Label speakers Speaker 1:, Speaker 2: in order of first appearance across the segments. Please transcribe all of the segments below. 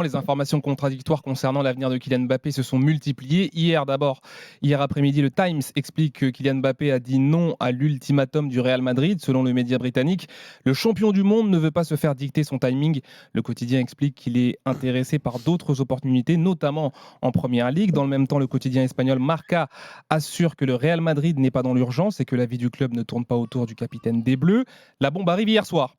Speaker 1: Les informations contradictoires concernant l'avenir de Kylian Mbappé se sont multipliées. Hier après-midi, le Times explique que Kylian Mbappé a dit non à l'ultimatum du Real Madrid. Selon le média britannique, le champion du monde ne veut pas se faire dicter son timing. Le quotidien explique qu'il est intéressé par d'autres opportunités, notamment en Première Ligue. Dans le même temps, le quotidien espagnol Marca assure que le Real Madrid n'est pas dans l'urgence et que la vie du club ne tourne pas autour du capitaine des Bleus. La bombe arrive hier soir.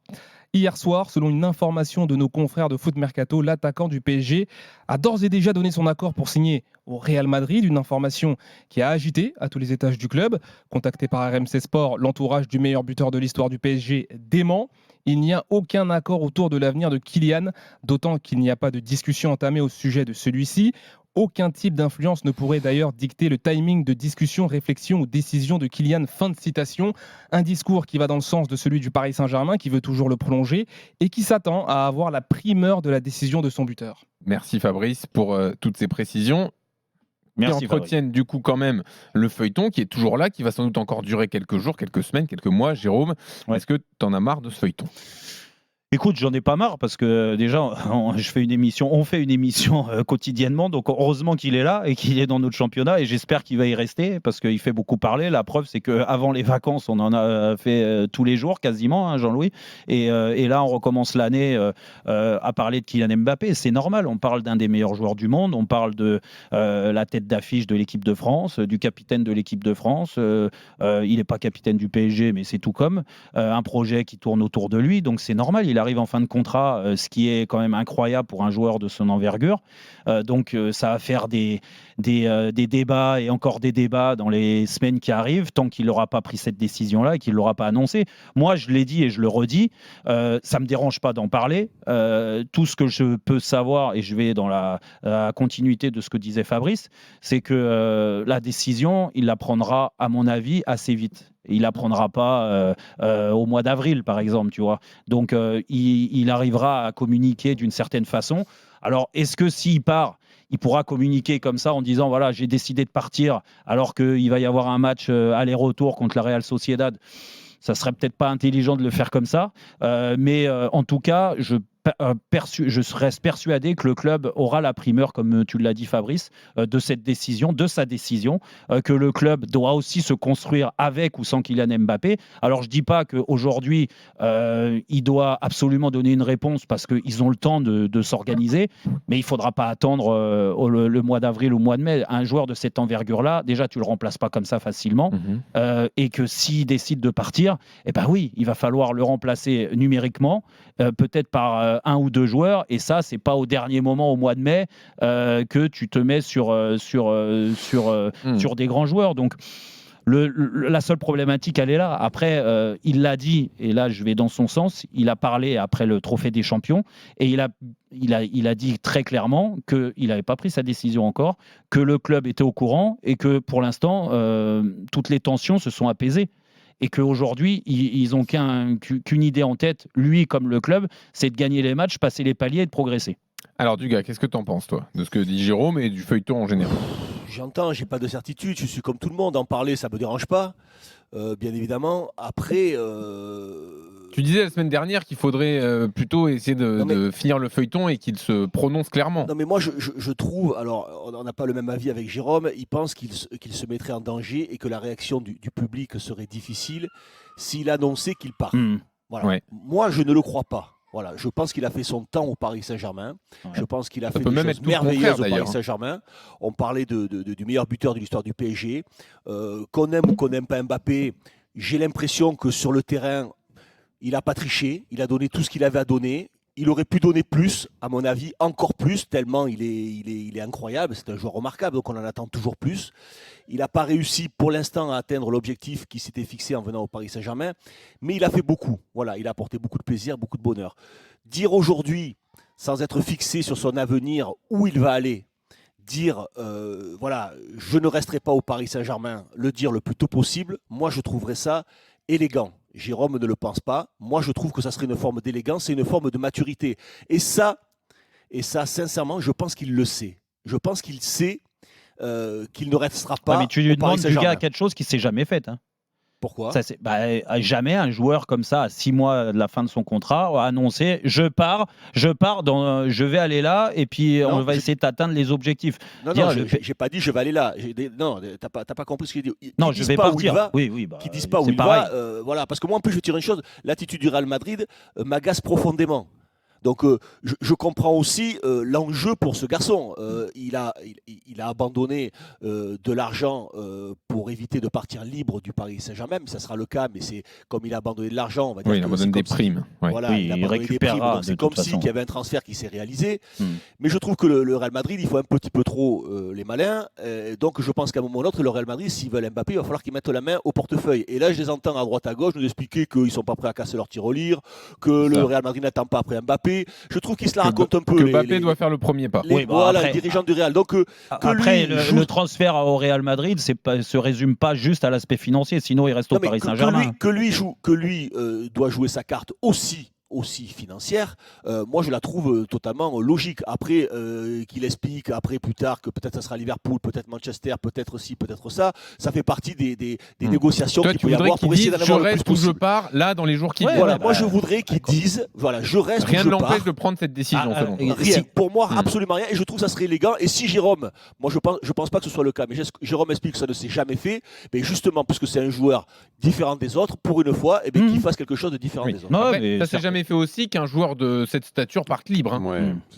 Speaker 1: Hier soir, selon une information de nos confrères de Foot Mercato, l'attaquant du PSG a d'ores et déjà donné son accord pour signer au Real Madrid, une information qui a agité à tous les étages du club. Contacté par RMC Sport, l'entourage du meilleur buteur de l'histoire du PSG dément. Il n'y a aucun accord autour de l'avenir de Kylian, d'autant qu'il n'y a pas de discussion entamée au sujet de celui-ci. Aucun type d'influence ne pourrait d'ailleurs dicter le timing de discussion, réflexion ou décision de Kylian. Fin de citation. Un discours qui va dans le sens de celui du Paris Saint-Germain, qui veut toujours le prolonger et qui s'attend à avoir la primeur de la décision de son buteur.
Speaker 2: Merci Fabrice pour toutes ces précisions.
Speaker 3: Merci,
Speaker 2: qui entretiennent du coup quand même le feuilleton qui est toujours là, qui va sans doute encore durer quelques jours, quelques semaines, quelques mois. Jérôme, est-ce que tu en as marre de ce feuilleton ?
Speaker 3: Écoute, j'en ai pas marre parce que déjà, on fait une émission quotidiennement. Donc heureusement qu'il est là et qu'il est dans notre championnat et j'espère qu'il va y rester parce qu'il fait beaucoup parler. La preuve, c'est qu'avant les vacances, on en a fait tous les jours quasiment, hein, Jean-Louis. Et là, on recommence l'année à parler de Kylian Mbappé. C'est normal. On parle d'un des meilleurs joueurs du monde. On parle de la tête d'affiche de l'équipe de France, du capitaine de l'équipe de France. Il n'est pas capitaine du PSG, mais c'est tout comme un projet qui tourne autour de lui. Donc c'est normal. Il arrive en fin de contrat, ce qui est quand même incroyable pour un joueur de son envergure. Donc ça va faire des débats et encore des débats dans les semaines qui arrivent, tant qu'il n'aura pas pris cette décision-là et qu'il ne l'aura pas annoncé. Moi, je l'ai dit et je le redis, ça ne me dérange pas d'en parler. Tout ce que je peux savoir, et je vais dans la continuité de ce que disait Fabrice, c'est que la décision, il la prendra, à mon avis, assez vite. Il la prendra pas au mois d'avril, par exemple, tu vois. Donc, il arrivera à communiquer d'une certaine façon. Alors, est-ce que s'il part, il pourra communiquer comme ça en disant, voilà, j'ai décidé de partir, alors qu'il va y avoir un match aller-retour contre la Real Sociedad? Ça serait peut-être pas intelligent de le faire comme ça. Mais en tout cas, je reste persuadé que le club aura la primeur, comme tu l'as dit Fabrice, de sa décision, que le club doit aussi se construire avec ou sans Kylian Mbappé. Alors je dis pas qu'aujourd'hui il doit absolument donner une réponse parce qu'ils ont le temps de s'organiser, mais il faudra pas attendre le mois d'avril ou le mois de mai. Un joueur de cette envergure-là, déjà tu le remplaces pas comme ça facilement, et que s'il décide de partir, eh ben oui, il va falloir le remplacer numériquement, peut-être par un ou deux joueurs, et ça, c'est pas au dernier moment, au mois de mai, que tu te mets sur des grands joueurs. Donc, la seule problématique, elle est là. Après, il l'a dit, et là, je vais dans son sens, il a parlé après le Trophée des Champions, et il a dit très clairement qu'il n'avait pas pris sa décision encore, que le club était au courant, et que pour l'instant, toutes les tensions se sont apaisées. Et qu'aujourd'hui, ils n'ont qu'une idée en tête, lui comme le club, c'est de gagner les matchs, passer les paliers et de progresser.
Speaker 2: Alors Dugas, qu'est-ce que tu en penses, toi, de ce que dit Jérôme et du feuilleton en général?
Speaker 4: J'entends, j'ai pas de certitude, je suis comme tout le monde, en parler ça me dérange pas, bien évidemment. Après...
Speaker 2: Tu disais la semaine dernière qu'il faudrait plutôt essayer de finir le feuilleton et qu'il se prononce clairement.
Speaker 4: Non mais moi je trouve, alors on n'a pas le même avis avec Jérôme, il pense qu'il se mettrait en danger et que la réaction du public serait difficile s'il annonçait qu'il part. Voilà. Ouais. Moi je ne le crois pas. Voilà, je pense qu'il a fait son temps au Paris Saint-Germain. Ouais. Je pense qu'il a fait des choses merveilleuses au Paris Saint-Germain. On parlait du meilleur buteur de l'histoire du PSG. Qu'on aime ou qu'on n'aime pas Mbappé, j'ai l'impression que sur le terrain, il n'a pas triché. Il a donné tout ce qu'il avait à donner. Il aurait pu donner plus, à mon avis, encore plus, tellement il est incroyable. C'est un joueur remarquable, donc on en attend toujours plus. Il n'a pas réussi pour l'instant à atteindre l'objectif qui s'était fixé en venant au Paris Saint-Germain, mais il a fait beaucoup. Voilà, il a apporté beaucoup de plaisir, beaucoup de bonheur. Dire aujourd'hui, sans être fixé sur son avenir, où il va aller, dire, voilà, je ne resterai pas au Paris Saint-Germain, le dire le plus tôt possible, moi je trouverais ça élégant. Jérôme ne le pense pas. Moi, je trouve que ça serait une forme d'élégance et une forme de maturité. Et ça, sincèrement, je pense qu'il le sait. Je pense qu'il sait qu'il ne restera pas.
Speaker 3: Ouais, mais tu lui demandes du gars quelque chose qui ne s'est jamais fait. Hein.
Speaker 4: Pourquoi?
Speaker 3: Jamais un joueur comme ça, à 6 mois de la fin de son contrat, a annoncé je vais aller là et puis on va essayer d'atteindre les objectifs.
Speaker 4: Non, j'ai pas dit je vais aller là. Non, t'as pas compris ce qu'il dit.
Speaker 3: Non, je vais partir.
Speaker 4: Qui disent pas où il va. Voilà, parce que moi en plus je tire une chose, l'attitude du Real Madrid m'agace profondément. Donc je comprends aussi l'enjeu pour ce garçon. Il a abandonné de l'argent pour éviter de partir libre du Paris Saint-Germain. Ça sera le cas, mais c'est comme il a abandonné de l'argent, on va dire.
Speaker 2: Oui, il abandonne des primes.
Speaker 4: Voilà, il abandonne des primes. Donc c'est comme s'il y avait un transfert qui s'est réalisé. Mais je trouve que le Real Madrid, il faut un petit peu trop les malins. Donc je pense qu'à un moment ou l'autre, le Real Madrid, s'ils veulent Mbappé, il va falloir qu'ils mettent la main au portefeuille. Et là, je les entends à droite à gauche nous expliquer qu'ils ne sont pas prêts à casser leur tirelire, que le Real Madrid n'attend pas après Mbappé. Je trouve qu'il se la raconte un peu.
Speaker 2: Que Mbappé doit faire le premier pas.
Speaker 4: Voilà, les dirigeants du Real. Donc,
Speaker 3: après, le transfert au Real Madrid se résume pas juste à l'aspect financier, sinon il reste au Paris Saint-Germain.
Speaker 4: Que lui doit jouer sa carte aussi financière, moi je la trouve totalement logique. Après qu'il explique plus tard que peut-être ça sera Liverpool, peut-être Manchester, peut-être ci, peut-être ça fait partie des négociations qu'il peut y avoir pour essayer d'en avoir le plus possible.
Speaker 2: Je pars là dans les jours qui viennent.
Speaker 4: Voilà, moi je voudrais qu'ils disent voilà, je reste.
Speaker 2: Rien ne l'empêche de prendre cette décision.
Speaker 4: Rien. Pour moi, absolument rien. Et je trouve que ça serait élégant. Et si Jérôme, moi je pense pas que ce soit le cas, mais Jérôme explique que ça ne s'est jamais fait. Mais justement, puisque c'est un joueur différent des autres, pour une fois, qu'il fasse quelque chose de différent des autres.
Speaker 2: Après, ça s'est jamais fait aussi qu'un joueur de cette stature parte libre.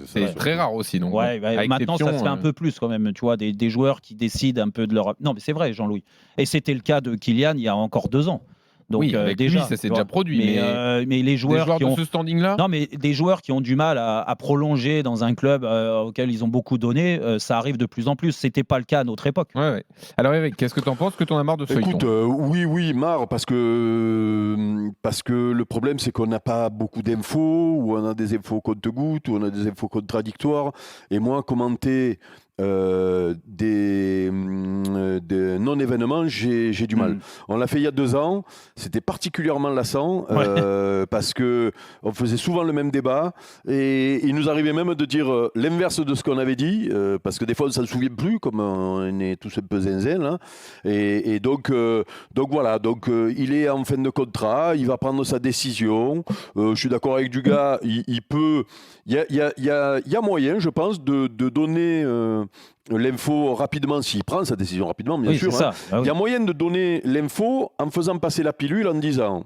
Speaker 2: C'est très rare aussi. Donc,
Speaker 3: maintenant, ça se fait un peu plus quand même. Tu vois, des joueurs qui décident un peu de leur. Non, mais c'est vrai, Jean-Louis. Et c'était le cas de Kylian il y a encore 2 ans. Donc,
Speaker 2: avec
Speaker 3: déjà,
Speaker 2: lui, ça s'est déjà produit.
Speaker 3: Mais les joueurs
Speaker 2: qui ont de ce standing-là.
Speaker 3: Non, mais des joueurs qui ont du mal à prolonger dans un club auquel ils ont beaucoup donné, ça arrive de plus en plus. C'était pas le cas à notre époque.
Speaker 2: Alors Eric, qu'est-ce que tu en penses? Que tu en as marre de ce feuilleton?
Speaker 5: Écoute, oui, marre parce que le problème c'est qu'on n'a pas beaucoup d'infos, ou on a des infos compte-gouttes, ou on a des infos contradictoires. Et moi, commenter des non-événements, j'ai du mal. On l'a fait il y a 2 ans, c'était particulièrement lassant parce que on faisait souvent le même débat et il nous arrivait même de dire l'inverse de ce qu'on avait dit parce que des fois on ne s'en souvient plus, comme on est tous un peu zinzin là. Et donc voilà, il est en fin de contrat, il va prendre sa décision. Je suis d'accord avec Dugas, il y a moyen, je pense, de donner l'info rapidement, s'il prend sa décision rapidement, bien sûr. Il y a moyen de donner l'info en faisant passer la pilule, en disant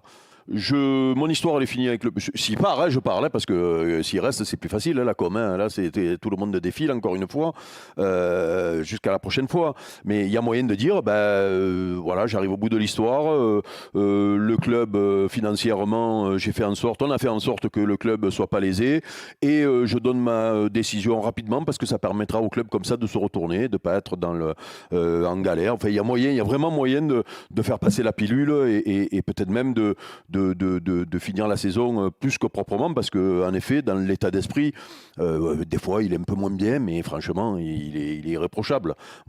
Speaker 5: mon histoire elle est finie avec le. S'il part, je parle, parce que s'il reste, c'est plus facile, la com. Là, c'est tout le monde défile encore une fois, jusqu'à la prochaine fois. Mais il y a moyen de dire, voilà, j'arrive au bout de l'histoire. Le club, financièrement, on a fait en sorte que le club soit pas lésé, et je donne ma décision rapidement parce que ça permettra au club comme ça de se retourner, de pas être en galère. Enfin, il y a vraiment moyen de faire passer la pilule et peut-être même de finir la saison plus que proprement, parce qu'en effet, dans l'état d'esprit, des fois, il est un peu moins bien, mais franchement, il est irréprochable.